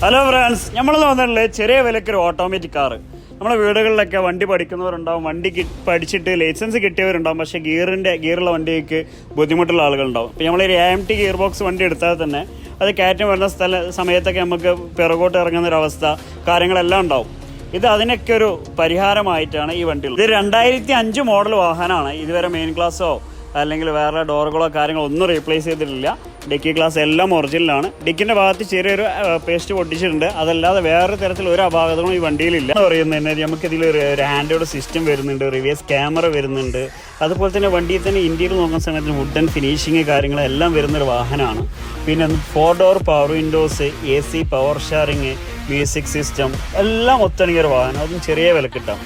Hello friends, നമ്മൾ തോന്നുന്നില്ലേ ചെറിയ വിലക്കൊരു ഓട്ടോമാറ്റിക് കാറ്. നമ്മുടെ വീടുകളിലൊക്കെ വണ്ടി പഠിക്കുന്നവരുണ്ടാവും, വണ്ടി പഠിച്ചിട്ട് ലൈസൻസ് കിട്ടിയവരുണ്ടാവും. പക്ഷേ ഗിയറുള്ള വണ്ടിക്ക് ബുദ്ധിമുട്ടുള്ള ആളുകളുണ്ടാവും. ഇപ്പോൾ നമ്മളൊരു AMT ഗിയർ ബോക്സ് വണ്ടി എടുത്താൽ തന്നെ അത് കയറ്റം വരുന്ന സമയത്തൊക്കെ നമുക്ക് പിറകോട്ട് ഇറങ്ങുന്നൊരവസ്ഥ കാര്യങ്ങളെല്ലാം ഉണ്ടാവും. ഇത് അതിനൊക്കെ ഒരു പരിഹാരമായിട്ടാണ് ഈ വണ്ടികൾ. ഇത് 2005 മോഡൽ വാഹനമാണ്. ഇതുവരെ മെയിൻ ക്ലാസ്സോ അല്ലെങ്കിൽ വേറെ ഡോറുകളോ കാര്യങ്ങളോ ഒന്നും റീപ്ലേസ് ചെയ്തിട്ടില്ല. ഡിക്കി ഗ്ലാസ് എല്ലാം ഒറിജിനലാണ്. ഡിക്കിൻ്റെ ഭാഗത്ത് ചെറിയൊരു പേസ്റ്റ് പൊട്ടിച്ചിട്ടുണ്ട്. അതല്ലാതെ വേറെ തരത്തിൽ ഒരു അപാകതകളും ഈ വണ്ടിയിലില്ല എന്ന് പറയുന്നത്. നമുക്കിതിൽ ഒരു ആൻഡ്രോയിഡ് സിസ്റ്റം വരുന്നുണ്ട്, റിവേഴ്സ് ക്യാമറ വരുന്നുണ്ട്. അതുപോലെ തന്നെ വണ്ടിയിൽ തന്നെ ഇന്ത്യയിൽ നോക്കുന്ന സമയത്ത് വുഡൻ ഫിനിഷിങ് കാര്യങ്ങളെല്ലാം വരുന്നൊരു വാഹനമാണ്. പിന്നെ 4 door power Windows, AC, power sharing, music system എല്ലാം ഒത്തിണങ്ങിയൊരു വാഹനം. അതും ചെറിയ വില കിട്ടാം.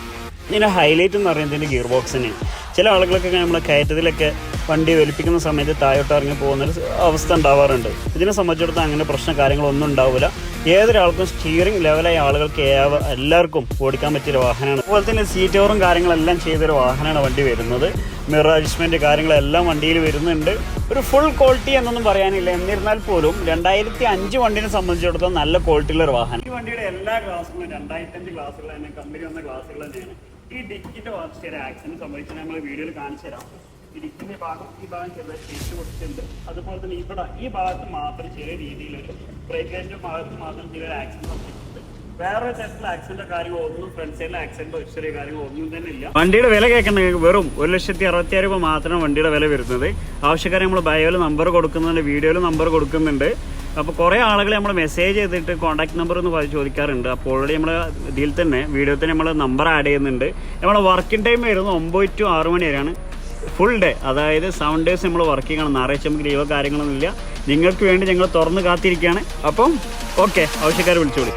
ഇതിൻ്റെ ഹൈലൈറ്റ് എന്ന് പറയുന്നതിൻ്റെ ഗിയർ ബോക്സിന് ചില ആളുകളൊക്കെ നമ്മൾ കയറ്റത്തിലൊക്കെ വണ്ടി വലിപ്പിക്കുന്ന സമയത്ത് താഴോട്ട് ഇറങ്ങി പോകുന്നൊരു അവസ്ഥ ഉണ്ടാവാറുണ്ട്. ഇതിനെ സംബന്ധിച്ചിടത്തോളം അങ്ങനെ പ്രശ്നം കാര്യങ്ങളൊന്നും ഉണ്ടാവില്ല. ഏതൊരാൾക്കും സ്റ്റിയറിംഗ് ലെവലായ ആളുകൾക്ക് എല്ലാവർക്കും ഓടിക്കാൻ പറ്റിയൊരു വാഹനമാണ്. അതുപോലെ തന്നെ സീറ്റ് കവറും കാര്യങ്ങളെല്ലാം ചെയ്തൊരു വാഹനമാണ് വണ്ടി വരുന്നത്. മിറർ അഡ്ജസ്റ്റ്മെൻറ്റ് കാര്യങ്ങളെല്ലാം വണ്ടിയിൽ വരുന്നുണ്ട്. ഒരു ഫുൾ ക്വാളിറ്റി എന്നൊന്നും പറയാനില്ല. എന്നിരുന്നാൽ പോലും 2005 വണ്ടിനെ സംബന്ധിച്ചിടത്തോളം നല്ല ക്വാളിറ്റിയുള്ളൊരു വാഹനം. ഈ വണ്ടിയുടെ എല്ലാ ഗ്ലാസുകളും 2005 ഗ്ലാസുകൾ തന്നെ, കമ്പനി വന്ന ഗ്ലാസുകൾ തന്നെയാണ്. ഈ ഡിക്കിൻ്റെ ഭാഗത്ത് ചെറിയ ആക്സിഡൻറ്റ് സംഭവിച്ചാൽ നമ്മൾ വീഡിയോയിൽ കാണിച്ചു തരാം. ഈ ഡിക്കിൻ്റെ ഭാഗം ചെറുതായി തിരിച്ചു കൊടുത്തിട്ടുണ്ട്. അതുപോലെ തന്നെ ഇവിടെ ഈ ഭാഗത്ത് മാത്രം ചെറിയ രീതിയിലൊരു ബ്രേക്ക് ലൈറ്റിൻ്റെ ഭാഗത്ത് മാത്രം ചെറിയൊരു ആക്സിഡൻറ്റ് സംഭവിച്ചിട്ടുണ്ട്. വേറെ തരത്തിലുള്ള ആക്സിഡൻറ്റോ കാര്യങ്ങളോ ഒന്നും, ഫ്രണ്ട് സൈഡിലെ ആക്സിഡൻറ്റോ ഹിസ്റ്ററി കാര്യങ്ങളോ ഒന്നും തന്നെ ഇല്ല. വണ്ടിയുടെ വില കേൾക്കുന്നത് വെറും 1,60,000 രൂപ മാത്രമാണ് വണ്ടിയുടെ വില വരുന്നത്. ആവശ്യക്കാരെ നമ്മൾ ബയോയിൽ നമ്പർ കൊടുക്കുന്നുണ്ട്, വീഡിയോയിൽ നമ്പർ കൊടുക്കുന്നുണ്ട്. അപ്പോൾ കുറേ ആളുകൾ നമ്മൾ മെസ്സേജ് ചെയ്തിട്ട് കോൺടാക്ട് നമ്പർ എന്ന് ചോദിക്കാറുണ്ട്. അപ്പോൾ ഓൾറെഡി നമ്മൾ ഇതിൽ തന്നെ വീഡിയോയിൽ തന്നെ നമ്മൾ നമ്പർ ആഡ് ചെയ്യുന്നുണ്ട്. നമ്മളെ വർക്കിംഗ് ടൈം വരുന്നത് 9 to 6 മണി വരെയാണ്. ഫുൾ ഡേ, അതായത് 7 days നമ്മൾ വർക്കിംഗ് ആണ്. ഞായറാഴ്ച നമുക്ക് ലീവോ കാര്യങ്ങളൊന്നുമില്ല. നിങ്ങൾക്ക് വേണ്ടി ഞങ്ങൾ തുറന്ന് കാത്തിരിക്കുകയാണ്. അപ്പം ഓക്കെ, ആവശ്യക്കാർ വിളിച്ചോളൂ.